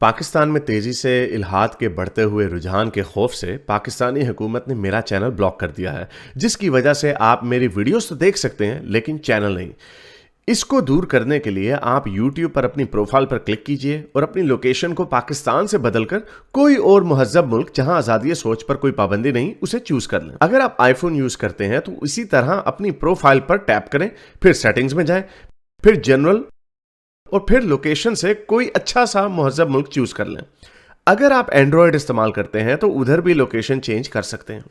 पाकिस्तान में तेजी से इल्हाद के बढ़ते हुए रुझान के खौफ से पाकिस्तानी हुकूमत ने मेरा चैनल ब्लॉक कर दिया है, जिसकी वजह से आप मेरी वीडियोस तो देख सकते हैं लेकिन चैनल नहीं। इसको दूर करने के लिए आप YouTube पर अपनी प्रोफाइल पर क्लिक कीजिए और अपनी लोकेशन को पाकिस्तान से बदलकर कोई और महज़्ज़ब मुल्क जहां आज़ादी सोच पर कोई पाबंदी नहीं उसे चूज कर लें। अगर आप आईफोन यूज करते हैं तो इसी तरह अपनी प्रोफाइल पर टैप करें, फिर सेटिंग्स में जाएं, फिर जनरल और फिर लोकेशन से कोई अच्छा सा महज़्ज़ब मुल्क चूज कर लें। अगर आप एंड्रॉयड इस्तेमाल करते हैं तो उधर भी लोकेशन चेंज कर सकते हैं।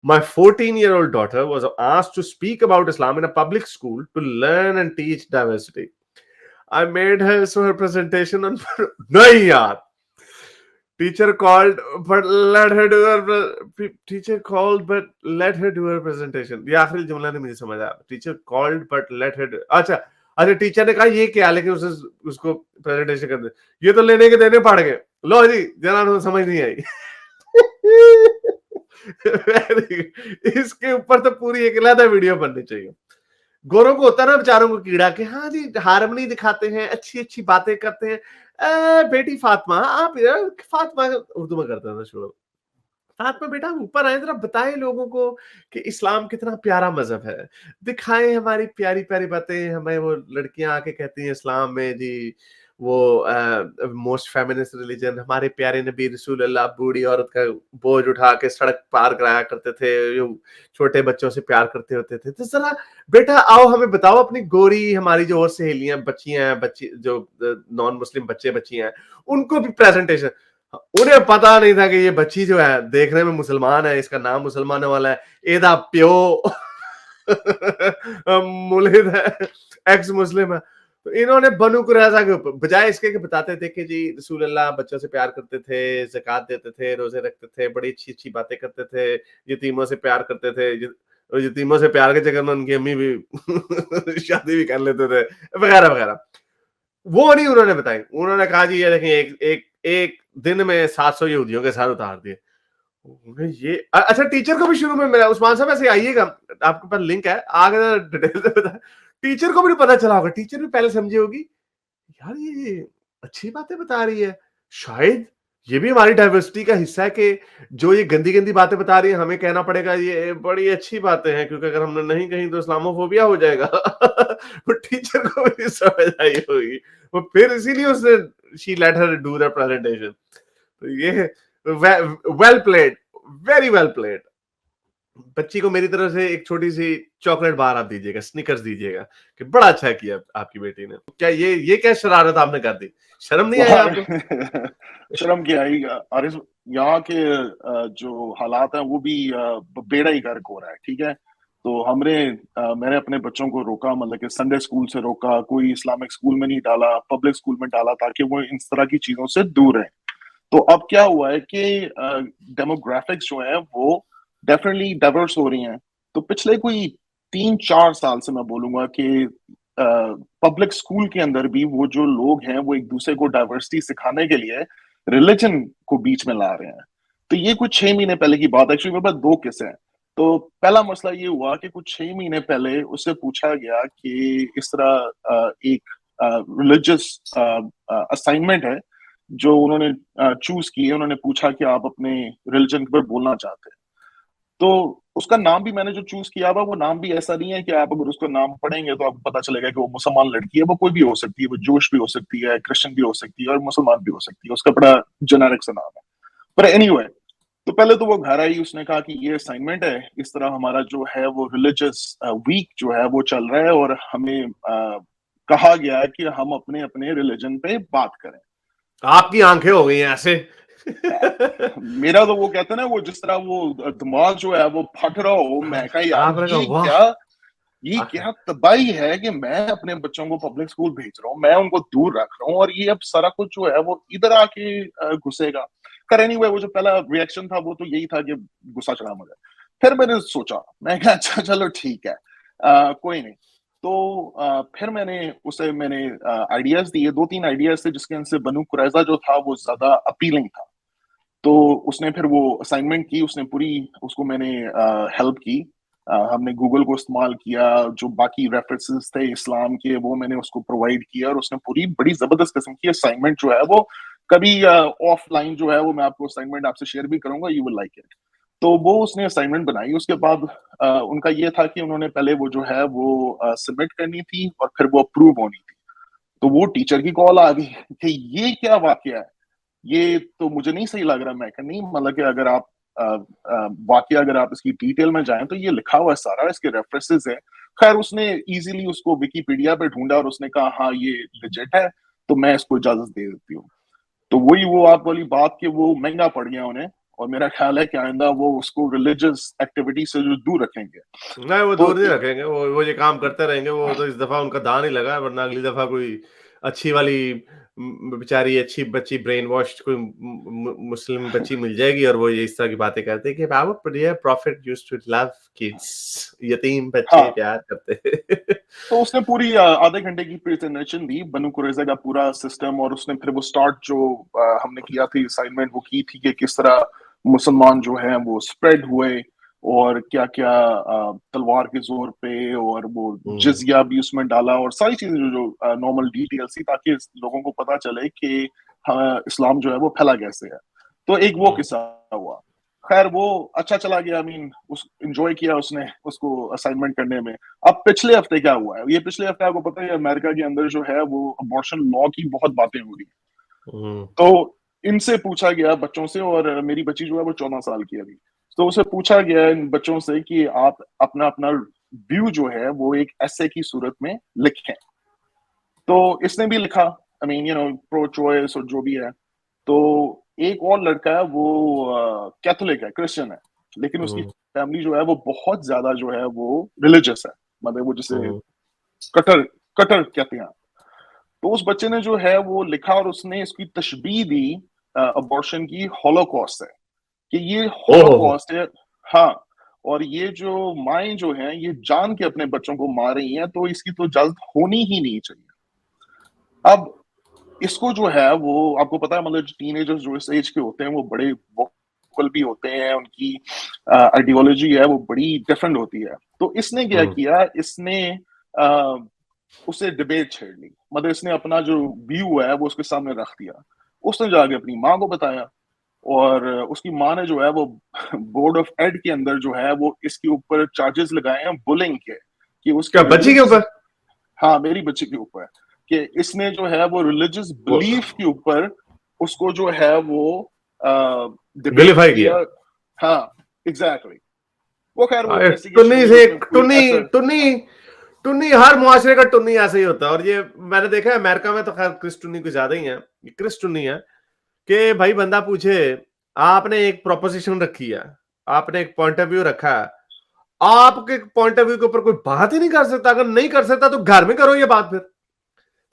My 14-year-old daughter was asked to speak about Islam in a public school to learn and teach diversity. I made her so her presentation on नहीं यार, teacher called but let her do her teacher called but let her do her presentation। ये आखिरी जुमला नहीं मुझे समझ आया। teacher called but let her do, अच्छा अच्छा टीचर ने कहा ये क्या, लेकिन उसे उसको प्रेजेंटेशन कर दे, ये तो लेने के देने पड़ गए, लो जी जना समझ नहीं आई। इसके ऊपर तो पूरी एक अलग वीडियो बननी चाहिए। गोरों को होता है ना बेचारों को कीड़ा के, हाँ जी हारमनी दिखाते हैं, अच्छी अच्छी बातें करते हैं। बेटी फातिमा आप फातिमा उर्दू में करते हैं शुरू, फातिमा बेटा ऊपर आए जरा बताएं लोगों को कि इस्लाम कितना प्यारा मजहब है, दिखाएं हमारी प्यारी प्यारी बातें। हमें वो लड़कियां आके कहती हैं इस्लाम में जी वो मोस्ट फेमिनिस्ट रिलीजन, हमारे प्यारे नबी रसूल अल्लाह बूढ़ी औरत का बोझ उठा के सड़क पार कराया करते थे, जो छोटे बच्चों से प्यार करते होते थे। तो जरा बेटा आओ हमें बताओ अपनी गोरी हमारी जो और सहेलियां बच्चियां हैं, बच्ची जो नॉन मुस्लिम बच्चे बच्चियां हैं, उनको भी प्रेजेंटेशन। उन्हें पता नहीं था कि ये बच्ची जो है देखने में मुसलमान है, इसका नाम मुसलमानों वाला है, एदा प्यो मुल्हिद है, एक्स मुस्लिम है। तो इन्होंने बनु कुरैजा के ऊपर बजाय इसके कि बताते थे कि जी रसूल अल्लाह बच्चों से प्यार करते थे, ज़कात देते थे, रोजे रखते थे, बड़ी अच्छी अच्छी बातें करते थे, यतीमों से प्यार करते थे, और यतीमों से प्यार के चक्कर में उनकी अम्मी भी शादी भी कर लेते थे, वगैरह वगैरह। वो नहीं उन्होंने बताई। उन्होंने कहा जी ये देखें एक एक एक दिन में 700 यहूदियों के सर उतार दिए। ये अच्छा टीचर को भी शुरू में मेरा उस्मान साहब ऐसे आइएगा, आपके पास लिंक है, आगे डिटेल से बता। टीचर को भी नहीं पता चला होगा, टीचर भी पहले समझी होगी यार ये अच्छी बातें बता रही है, शायद ये भी हमारी डाइवर्सिटी का हिस्सा है कि जो ये गंदी गंदी बातें बता रही है हमें कहना पड़ेगा ये बड़ी अच्छी बातें हैं, क्योंकि अगर हमने नहीं कही तो इस्लामोफोबिया हो जाएगा। वो टीचर को भी समझ आई होगी, वो फिर इसीलिए उसने she let her do the presentation. तो ये well played, very well played. बच्ची को मेरी तरफ से एक छोटी सी चॉकलेट बार आप दीजिएगा, स्निकर्स दीजिएगा कि बड़ा अच्छा किया आपकी बेटी ने। क्या ये क्या शरारत आपने कर दी, शर्म नहीं आई आपको? शर्म की आई। अरे यहाँ के जो हालात हैं वो भी बेड़ा ही गर्क हो रहा है, ठीक है। तो मैंने अपने बच्चों को रोका, मतलब कि संडे स्कूल से रोका, कोई इस्लामिक स्कूल में नहीं डाला, पब्लिक स्कूल में डाला ताकि वो इन तरह की चीजों से दूर रहें। तो अब क्या हुआ है कि डेमोग्राफिक्स जो है वो डेफिनेटली डाइवर्स हो रही हैं। तो पिछले कोई 3-4 साल से मैं बोलूंगा कि पब्लिक स्कूल के अंदर भी वो जो लोग हैं वो एक दूसरे को डाइवर्सिटी सिखाने के लिए रिलीजन को बीच में ला रहे हैं। तो ये कुछ 6 महीने पहले की बात है। एक्चुअली मेरे पास 2 किस्से हैं। तो पहला मसला ये हुआ कि कुछ 6 महीने पहले उससे पूछा गया कि इस तरह एक रिलीजियस असाइनमेंट है जो उन्होंने चूज की है। उन्होंने पूछा कि आप अपने रिलीजन पर बोलना चाहते हैं, तो उसका नाम भी मैंने जो चूज किया हुआ वो नाम भी ऐसा नहीं है कि आप अगर उसका नाम पढ़ेंगे तो आपको पता चलेगा कि वो मुसलमान लड़की है। वो कोई भी हो सकती है, वो जोश भी हो सकती है, क्रिश्चियन भी हो सकती है और मुसलमान भी हो सकती है। उसका बड़ा जेनेरिक सा नाम है। पर एनीवे, तो पहले तो वो घर आई, उसने कहा कि ये असाइनमेंट है, इस तरह हमारा जो है वो रिलीजियस वीक जो है वो चल रहा है और हमें कहा गया है कि हम अपने अपने रिलीजन पे बात करें। आपकी आंखें हो गई हैं ऐसे। मेरा तो वो कहते हैं ना, वो जिस तरह वो दिमाग जो है वो फट रहा हो। मैं कहा यार आपने कहा वाह। ये क्या तबाही है कि मैं अपने बच्चों को पब्लिक स्कूल भेज रहा हूँ, मैं उनको दूर रख रहा हूँ और ये अब सारा कुछ जो है वो इधर आके घुसेगा। कर एनीवे, वो जो पहला रिएक्शन था वो तो यही था कि गुस्सा चढ़ा मुझे। फिर मैंने सोचा, मैं कहा अच्छा चलो ठीक है, कोई नहीं। तो फिर मैंने आइडियाज दिए, 2-3 आइडियाज थे जिसके से बनु कुरैजा जो था वो ज्यादा अपीलिंग था। तो उसने फिर वो असाइनमेंट की, उसने पूरी उसको मैंने हेल्प की। हमने गूगल को इस्तेमाल किया, जो बाकी रेफरेंसेस थे इस्लाम के वो मैंने उसको प्रोवाइड किया, और उसने पूरी बड़ी जबरदस्त किस्म की असाइनमेंट जो है वो कभी ऑफलाइन जो है वो मैं आपको असाइनमेंट आपसे शेयर भी करूंगा, यू विल लाइक इट। तो वो उसने असाइनमेंट बनाई, उसके बाद उनका ये था कि उन्होंने पहले वो जो है वो सबमिट करनी थी और फिर वो अप्रूव होनी थी। तो वो टीचर की कॉल आ गई कि ये क्या वाकया है, ये तो मुझे नहीं सही लग रहा। मैं कहा नहीं, मतलब कि अगर आप वाकया अगर आप इसकी डिटेल में जाएं तो ये लिखा हुआ है सारा, इसके रेफरेंसेस है। खैर उसने इजीली उसको विकिपीडिया पे ढूंढा और उसने कहा हाँ ये लिजिट है, तो मैं इसको इजाजत दे देती हूँ। तो वही वो आप वाली बात कि वो महंगा पड़ गया उन्हें, और मेरा ख्याल है कि आइंदा वो उसको रिलीजियस एक्टिविटी से जो दूर रखेंगे। नहीं, वो तो दूर नहीं रखेंगे, वो ये काम करते रहेंगे, वो तो इस दफा उनका दांव नहीं लगा, वरना अगली दफा कोई अच्छी वाली बेचारी अच्छी बच्ची ब्रेन वॉश कोई मुस्लिम बच्ची मिल जाएगी और वो ये इस तरह की बातें करते कि बाबू prophet used to love kids, यतीम बच्चे हाँ, प्यार करते। तो उसने पूरी आधे घंटे की प्रेजेंटेशन दी, बनु कुरैजा का पूरा सिस्टम, और उसने फिर वो स्टार्ट जो हमने किया थी असाइनमेंट वो की थी कि किस तरह मुसलमान जो है वो स्प्रेड हुए, और क्या क्या तलवार के जोर पे, और वो हम्म, जिजिया भी उसमें डाला, और सारी चीजें जो जो नॉर्मल डिटेल्स थी, ताकि लोगों को पता चले कि इस्लाम जो है वो फैला कैसे है। तो एक वो हम्म, किस्सा हुआ। खैर वो अच्छा चला गया, आई मीन उस एंजॉय किया उसने उसको असाइनमेंट करने में। अब पिछले हफ्ते क्या हुआ है, ये पिछले हफ्ते आपको पता है अमेरिका के अंदर जो है वो अबॉर्शन लॉ की बहुत बातें हो रही है। हम्म, तो इनसे पूछा गया बच्चों से, और मेरी बच्ची जो है वो 14 साल की है अभी। तो उसे पूछा गया इन बच्चों से कि आप अपना अपना व्यू जो है वो एक ऐसे की सूरत में लिखें। तो इसने भी लिखा, आई मीन प्रो चॉइस और जो भी है। तो एक और लड़का है वो कैथोलिक है, क्रिश्चियन है, लेकिन उसकी हम्म, फैमिली जो है वो बहुत ज्यादा जो है वो रिलीजियस है, मतलब वो जिसे हम्म, कटर कटर कहते हैं। तो उस बच्चे ने जो है वो लिखा, और उसने इसकी तशबीह दी अबॉर्शन की हॉलोकॉस्ट है, कि ये ओहो, हॉलोकॉस्ट है। हाँ, और ये जो माएँ जो हैं ये जान के अपने बच्चों को मार रही हैं, तो इसकी तो इजाजत होनी ही नहीं चाहिए। अब इसको जो है वो आपको पता है, मतलब टीनेजर्स जो इस एज के होते हैं वो बड़े वोकल भी होते हैं, उनकी आइडियोलॉजी है वो बड़ी डिफरेंट होती है। तो इसने क्या हम्म, किया, इसने अ, उससे डिबेट छेड़ ली, मतलब इसने अपना जो व्यू है वो उसके सामने रख दिया। उसने जाके अपनी माँ को बताया, और उसकी माँ ने जो है वो बोर्ड ऑफ एड के अंदर जो है वो इसके ऊपर चार्जेस लगाए हैं बुलिंग के, कि उसकी क्या बच्ची के रिलीजियस, ऊपर? हाँ मेरी बच्ची के ऊपर, कि इसने जो है वो रिलीजियस वो बिलीफ के ऊपर उसको जो है वो डिबेट विलीफाई किया? किया। हाँ, एग्जैक्टली exactly. वो खैर वो अरे इन्वेस्टिगेशन टुन्नी हुई, से उसमें कोई टुन्नी ऐसा। टुन्नी टुन्नी, हर मुआशरे का टुन्नी ऐसे ही होता है, और ये मैंने देखा है अमेरिका में तो खैर क्रिस टुन्नी कुछ ज्यादा ही है। ये क्रिस टुन्नी है कि भाई बंदा पूछे, आपने एक प्रोपोजिशन रखी है, आपने एक पॉइंट ऑफ व्यू रखा है, आपके पॉइंट ऑफ व्यू के ऊपर कोई बात ही नहीं कर सकता, अगर नहीं कर सकता तो घर में करो ये बात फिर।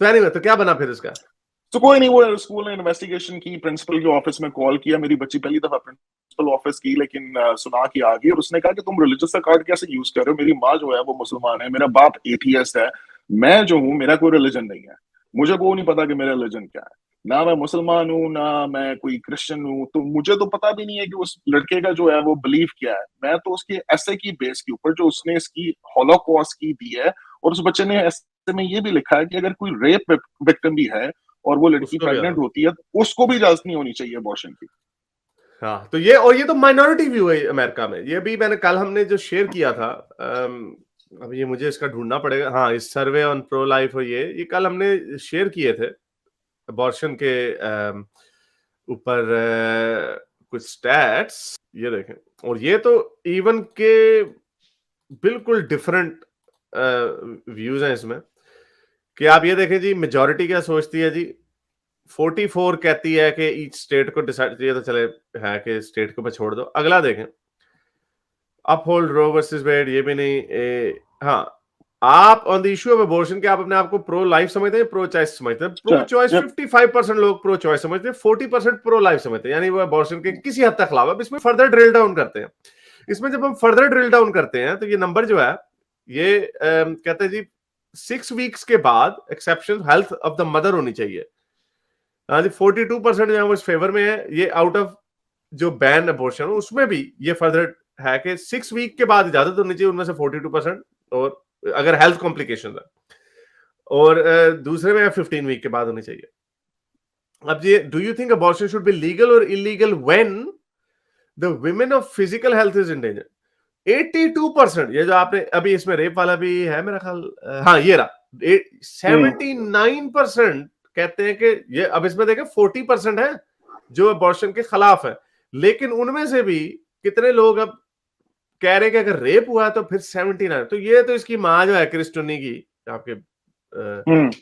तो एनीवे, तो क्या बना फिर इसका? तो कोई नहीं, वो स्कूल ने इन्वेस्टिगेशन की, प्रिंसिपल के ऑफिस में कॉल किया, मेरी बच्ची पहली दफा प्रिंसिपल ऑफिस की, लेकिन सुना के आ गई, और उसने कहा कि तुम रिलीजियस का कार्ड कैसे यूज कर रहे हो, मेरी माँ जो है वो मुसलमान है, मेरा बाप एथियस्ट है, मैं जो हूँ मेरा कोई रिलीजन नहीं है, मुझे को नहीं पता कि मेरा रिलीजन क्या है, ना मैं मुसलमान हूँ ना मैं कोई क्रिश्चियन हूँ, तो मुझे तो पता भी नहीं है कि उस लड़के का जो है वो बिलीव क्या है। मैं तो उसके ऐसे की बेस के ऊपर जो उसने इसकी हॉलोकॉस्ट की दी है, और उस बच्चे ने ऐसे में ये भी लिखा है कि अगर कोई रेप विक्टिम भी है और वो लड़की उसको भी प्रेग्नेंट होती है, उसको भी इजाजत नहीं होनी चाहिए अबॉर्शन की। हाँ, तो ये, और ये तो माइनॉरिटी व्यू है अमेरिका में। ये भी मैंने कल हमने जो शेयर किया था, अब ये मुझे इसका ढूंढना पड़ेगा, हाँ, इस सर्वे ऑन प्रो लाइफ, और ये कल हमने शेयर किए थे अबॉर्शन के ऊपर कुछ स्टैट्स, ये देखें। और ये तो इवन के बिल्कुल डिफरेंट व्यूज हैं इसमें, कि आप ये देखें जी, मेजोरिटी क्या सोचती है जी। 44 कहती है कि ईच स्टेट को डिसाइड, ये तो चले है कि स्टेट को मैं छोड़ दो। अगला देखें, अपहोल्ड रो वर्सेस वेड, ये भी नहीं। हाँ, आप on the issue of abortion के आप अपने आप को प्रो लाइफ समझते हैं, प्रो चॉइस समझते हैं? प्रो चॉइस जब 55% लोग प्रो चॉइस समझते हैं, 40% प्रो लाइफ समझते हैं, यानी वो अबॉर्शन के किसी हद तक खिलाफ है। इसमें फर्दर ड्रिल डाउन करते हैं। इसमें जब हम फर्दर ड्रिल डाउन करते हैं तो ये नंबर जो है, ये कहते हैं जी 6 वीक्स के बाद exception health of the mother होनी चाहिए। हाँ जी, 42% जो है वो इस फेवर में है। ये आउट ऑफ जो बैन अबॉर्शन उसमें भी ये फर्दर है कि 6 वीक के बाद इजाजत होनी चाहिए, उनमें से 42%, और अगर हेल्थ कॉम्प्लिकेशन है, और दूसरे में 15 वीक के बाद होनी चाहिए। अब ये do you think abortion should be legal और illegal when the women of physical health is in danger? 82%, ये जो आपने अभी इसमें रेप वाला भी है मेरा ख्याल, हाँ ये रहा, 79% कहते हैं कि ये, अब इसमें देखें 40% है जो अबॉर्शन के खिलाफ है, लेकिन उनमें से भी कितने लोग अब कह रहे हैं कि अगर रेप हुआ तो फिर 79। तो ये तो इसकी माँ जो है क्रिस्टोनी की, आपके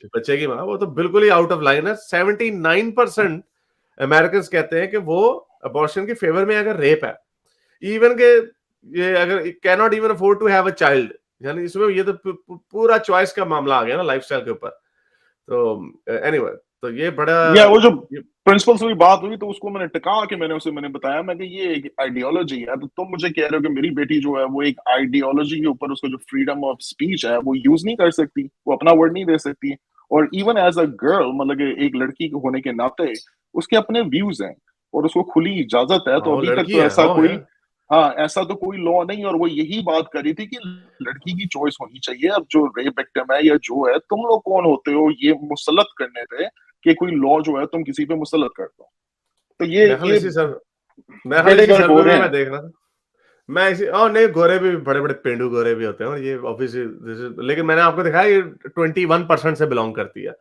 बच्चे की माँ, वो तो बिल्कुल ही आउट ऑफ लाइन है। 79% अमेरिकन कहते हैं कि वो अबॉर्शन के फेवर में अगर रेप है, इवन के ये अगर can not even afford to have a child, यानी इसमें ये तो पूरा चॉइस का मामला आ गया ना लाइफस्टाइल के ऊपर। तो एनीवे, तो ये बड़ा वो जो प्रिंसिपल से भी बात हुई तो उसको मैंने टिका के मैंने बताया, मैं कि ये एक आइडियोलॉजी है, तो तुम मुझे कह रहे हो कि मेरी बेटी जो है वो एक आइडियोलॉजी के ऊपर उसको जो फ्रीडम ऑफ स्पीच है वो यूज नहीं कर सकती, वो अपना वर्ड नहीं दे सकती। और इवन एज अ गर्ल, मतलब एक लड़की होने के नाते उसके अपने व्यूज हैं और उसको खुली इजाजत है। तो अभी तक तो ऐसा कोई, हाँ, ऐसा तो कोई लॉ नहीं। और वो यही बात कर रही थी कि लड़की की चॉइस होनी चाहिए। अब जो रेप विक्टिम है या जो है, तुम लोग कौन होते हो ये मुसल्लत करने पे कि कोई लॉ जो है तुम किसी पे मुसल्लत कर दो? तो ये मैं देख रहा था, मैं इसी, और नहीं, गोरे भी बड़े बड़े पेंडू गोरे भी होते हैं, और ये ऑब्वियसली, लेकिन मैंने आपको दिखाया ये 21% से बिलोंग करती है,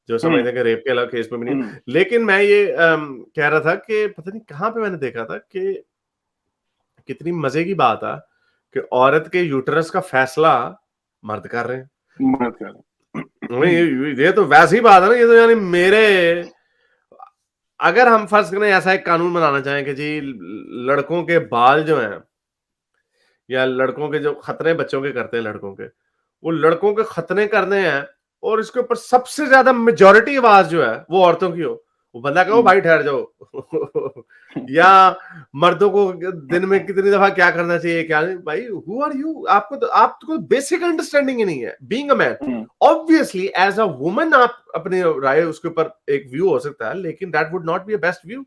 जो समझते हैं कि रेप के अलग केस में भी नहीं। लेकिन मैं ये कह रहा था कि पता नहीं कहाँ पे मैंने देखा था कि कितनी मजे की बात है कि औरत के यूटरस का फैसला मर्द कर रहे हैं। ये तो वैसी बात है ना, ये तो यानी मेरे, अगर हम फर्ज करें ऐसा एक कानून बनाना चाहें कि जी लड़कों के बाल जो हैं, या लड़कों के जो खतने बच्चों के करते हैं, लड़कों के, वो लड़कों के खतने करने हैं, और इसके ऊपर सबसे ज्यादा मेजॉरिटी आवाज जो है वो औरतों की हो, वो बंदा कहो भाई ठहर जाओ। या मर्दों को दिन में कितनी दफा क्या करना चाहिए, क्या नहीं, भाई हु आर यू? आपको बेसिक अंडरस्टैंडिंग ही नहीं है being a man. Obviously as a woman आप अपनी राय उसके ऊपर एक व्यू हो सकता है, लेकिन that would not be a best view.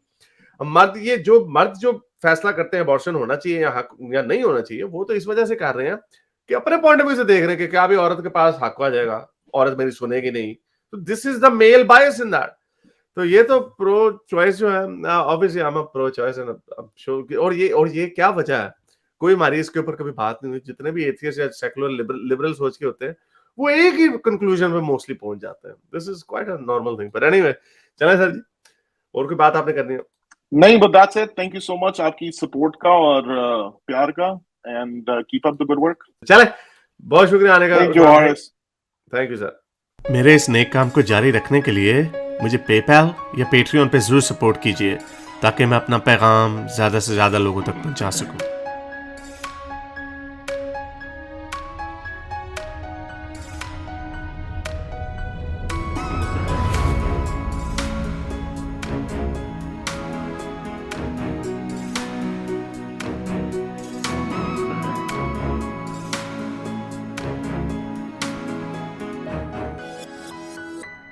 मर्द जो फैसला करते हैं अबॉर्शन होना चाहिए या नहीं होना चाहिए, वो तो इस वजह से कर रहे हैं कि अपने पॉइंट ऑफ व्यू से देख रहे हैं कि क्या भी औरत के पास हक आ जाएगा, औरत मेरी सुनेगी नहीं। तो this is the male bias in that. तो ये तो प्रो चॉइस जो है, obviously I am a pro choice, and I am sure. और ये क्या वजह है, कोई हमारी इसके ऊपर कभी बात नहीं हुई। जितने भी एथियस्ट या सेकुलर लिबरल सोच के होते हैं, वो एक ही कंक्लूजन पे मोस्टली पहुंच जाते हैं। This is quite a normal thing. But anyway, चलें सर जी, और कोई बात आपने करनी है? नहीं, but that's it. Thank you so much आपकी सपोर्ट का और प्यार का, and keep up the good work. चले, बहुत शुक्रिया आने का। Thank you Haris. Thank you sir. मेरे इस नेक काम को जारी रखने के लिए मुझे पेपैल या पेट्रियन पे जरूर सपोर्ट कीजिए, ताकि मैं अपना पैगाम ज्यादा से ज्यादा लोगों तक पहुंचा सकूं।